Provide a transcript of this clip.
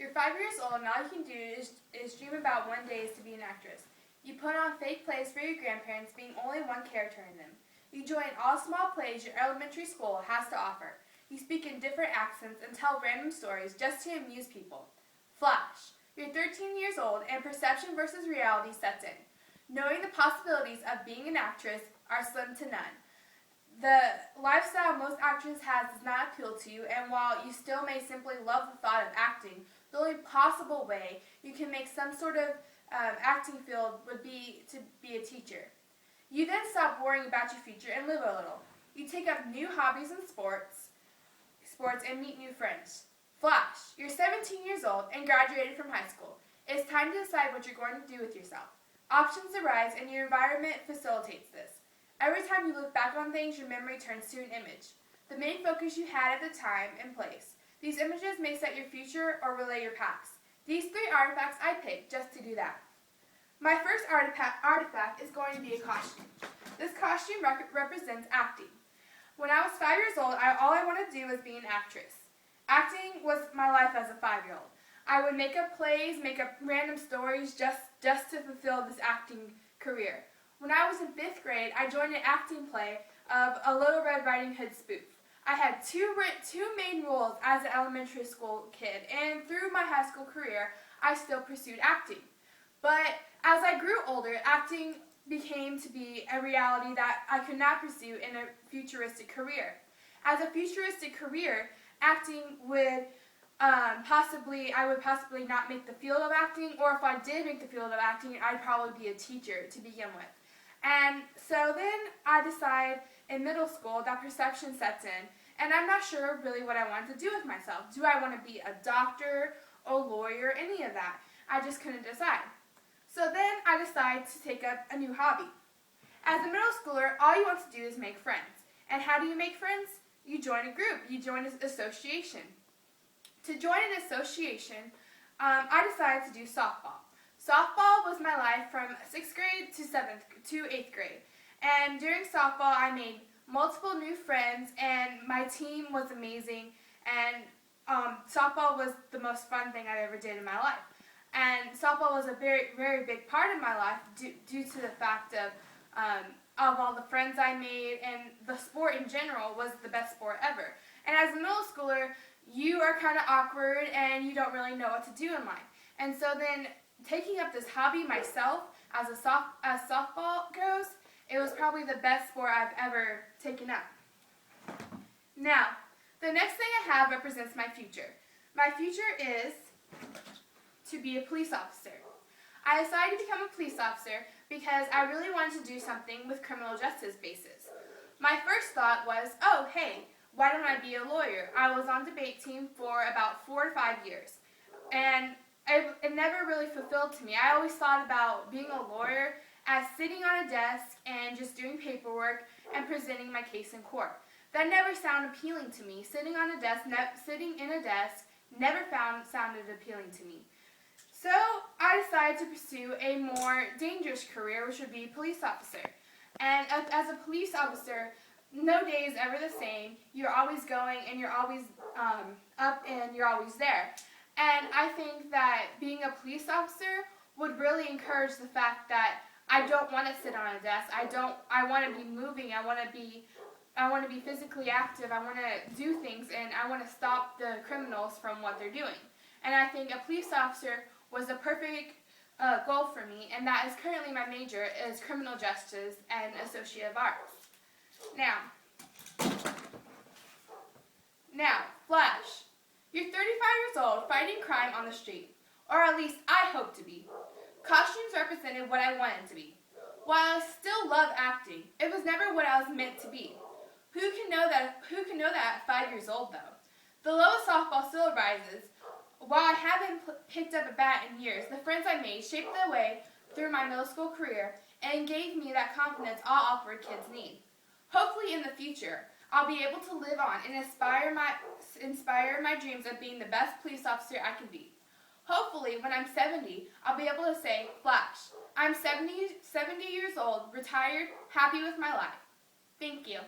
You're 5 years old and all you can do is dream about one day is to be an actress. You put on fake plays for your grandparents, being only one character in them. You join all small plays your elementary school has to offer. You speak in different accents and tell random stories just to amuse people. Flash. You're 13 years old and perception versus reality sets in. Knowing the possibilities of being an actress are slim to none. The lifestyle most actresses have does not appeal to you, and while you still may simply love the thought of acting, the only possible way you can make some sort of acting field would be to be a teacher. You then stop worrying about your future and live a little. You take up new hobbies in sports and meet new friends. Flash, you're 17 years old and graduated from high school. It's time to decide what you're going to do with yourself. Options arise and your environment facilitates this. Every time you look back on things, your memory turns to an image. The main focus you had at the time and place. These images may set your future or relay your past. These 3 artifacts I picked just to do that. My first artifact is going to be a costume. This costume represents acting. When I was 5 years old, all I wanted to do was be an actress. Acting was my life as a 5-year-old. I would make up plays, make up random stories just to fulfill this acting career. When I was in 5th grade, I joined an acting play of a Little Red Riding Hood spoof. I had two main roles as an elementary school kid, and through my high school career, I still pursued acting. But as I grew older, acting became to be a reality that I could not pursue in a futuristic career. As a futuristic career, acting would I would possibly not make the field of acting, or if I did make the field of acting, I'd probably be a teacher to begin with. And so then I decide in middle school that perception sets in, and I'm not sure really what I wanted to do with myself. Do I want to be a doctor, a lawyer, any of that? I just couldn't decide. So then I decide to take up a new hobby. As a middle schooler, all you want to do is make friends. And how do you make friends? You join a group. You join an association. To join an association, I decided to do softball. Softball was my life from 6th grade to 8th grade. And during softball, I made multiple new friends, and my team was amazing. And softball was the most fun thing I ever did in my life. And softball was a very, very big part of my life due to the fact of all the friends I made, and the sport in general was the best sport ever. And as a middle schooler, you are kind of awkward and you don't really know what to do in life. And so then taking up this hobby myself as softball goes, it was probably the best sport I've ever taken up. Now, the next thing I have represents my future. My future is to be a police officer. I decided to become a police officer because I really wanted to do something with criminal justice basis. My first thought was, oh, hey, why don't I be a lawyer? I was on debate team for about 4 to 5 years, and it never really fulfilled to me. I always thought about being a lawyer as sitting on a desk and just doing paperwork and presenting my case in court. That never sounded appealing to me. Sitting in a desk never sounded appealing to me. So I decided to pursue a more dangerous career, which would be a police officer. And as a police officer, no day is ever the same. You're always going, and you're always up, and you're always there. And I think that being a police officer would really encourage the fact that I don't want to sit on a desk. I want to be moving. I want to be physically active. I want to do things, and I want to stop the criminals from what they're doing. And I think a police officer was a perfect goal for me, and that is currently my major is criminal justice and associate of arts. Now, Flash. You're 35 years old fighting crime on the street, or at least I hope to be. Costumes represented what I wanted to be. While I still love acting, it was never what I was meant to be. Who can know that at 5 years old, though? The lowest softball still rises. While I haven't picked up a bat in years, the friends I made shaped the way through my middle school career and gave me that confidence all awkward kids need. Hopefully in the future, I'll be able to live on and inspire my dreams of being the best police officer I can be. Hopefully, when I'm 70, I'll be able to say, Flash, I'm 70 years old, retired, happy with my life. Thank you.